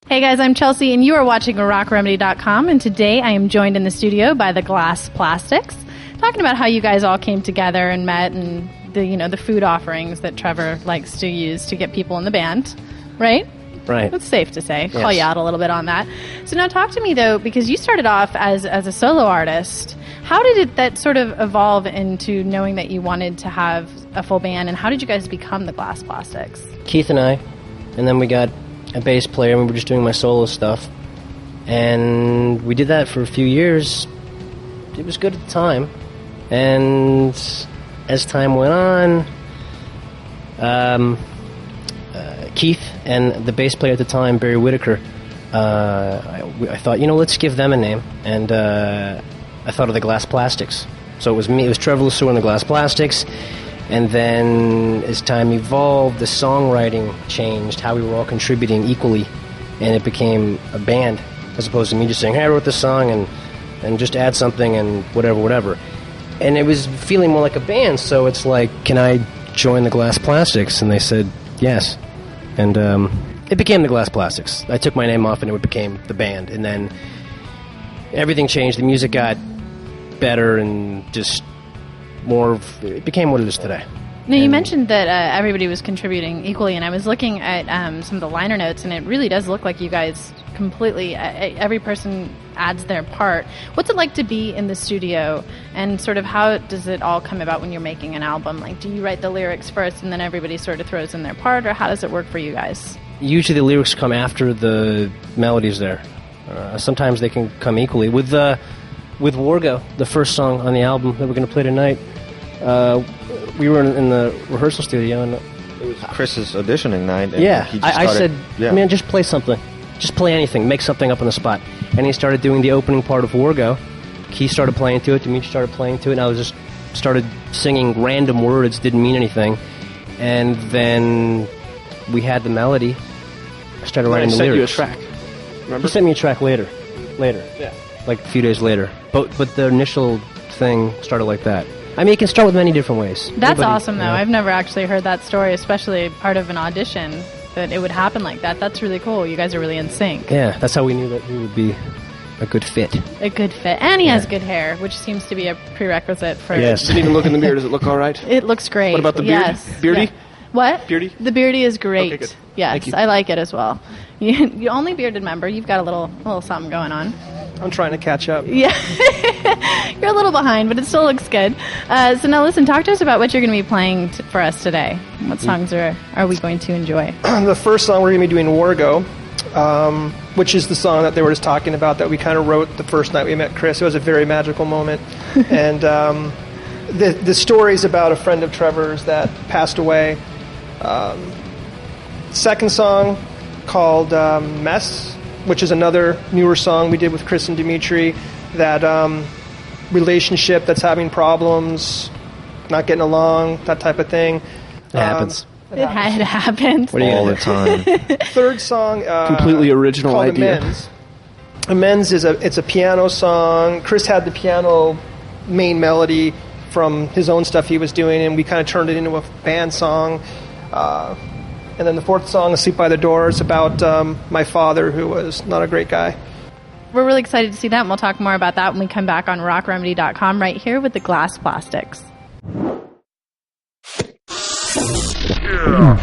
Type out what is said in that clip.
Hey guys, I'm Chelsea, and you are watching RockRemedy.com, and today I am joined in the studio by the Glass Plastiks, talking about how you guys all came together and met, and the food offerings that Trevor likes to use to get people in the band, right? Right. That's safe to say. Yes. Call you out a little bit on that. So now talk to me, though, because you started off as a solo artist. How did that sort of evolve into knowing that you wanted to have a full band, and how did you guys become the Glass Plastiks? Keith and I, and then we got a bass player, and we were just doing my solo stuff. And we did that for a few years. It was good at the time. And as time went on, Keith and the bass player at the time, Barry Whitaker, I thought, let's give them a name. And I thought of the Glass Plastiks. So it was me, it was Trevor Lesueur and the Glass Plastiks. And then as time evolved, the songwriting changed, how we were all contributing equally, and it became a band, as opposed to me just saying, hey, I wrote this song, and just add something and whatever. And it was feeling more like a band, so it's like, can I join the Glass Plastiks? And they said, yes. And it became the Glass Plastiks. I took my name off, and it became the band. And then everything changed. The music got better and just it became what it is today. Now, you mentioned that everybody was contributing equally, and I was looking at some of the liner notes, and it really does look like you guys completely, every person adds their part. What's it like to be in the studio, and sort of how does it all come about when you're making an album? Like, do you write the lyrics first, and then everybody sort of throws in their part, or how does it work for you guys? Usually the lyrics come after the melodies there. Sometimes they can come equally. With Wargo, the first song on the album that we're going to play tonight, we were in the rehearsal studio, and it was Chris's auditioning night. And yeah, I said, man, just play something. Just play anything. Make something up on the spot. And he started doing the opening part of Wargo. He started playing to it. Dimitri started playing to it. And I just started singing random words, didn't mean anything. And then we had the melody. I started writing the lyrics. He sent you a track. Remember? He sent me a track later. Yeah. Like a few days later. But the initial thing started like that. I mean, it can start with many different ways. That's awesome, though. I've never actually heard that story, especially part of an audition, that it would happen like that. That's really cool. You guys are really in sync. Yeah, that's how we knew that we would be a good fit. A good fit. And he has good hair, which seems to be a prerequisite for... Yes. Didn't even look in the mirror. Does it look all right? It looks great. What about the beard? Yes. Beardy? Yeah. What? Beardy? The beardy is great. Okay, good. Yes, Thank you. I like it as well. You only bearded member. You've got a little something going on. I'm trying to catch up. Yeah. You're a little behind, but it still looks good. So now listen, talk to us about what you're going to be playing for us today. What songs are we going to enjoy? The first song we're going to be doing, Wargo, which is the song that they were just talking about that we kind of wrote the first night we met Chris. It was a very magical moment. And the story is about a friend of Trevor's that passed away. Second song called Mess, which is another newer song we did with Chris and Dimitri, that relationship that's having problems, not getting along, that type of thing. It happens. It happens. All the time. Third song, Completely original called idea. Amends. Amends is a piano song. Chris had the piano main melody from his own stuff he was doing, and we kind of turned it into a band song. And then the fourth song, Asleep by the Door, is about my father, who was not a great guy. We're really excited to see that, and we'll talk more about that when we come back on RockRemedy.com right here with the Glass Plastiks. Yeah.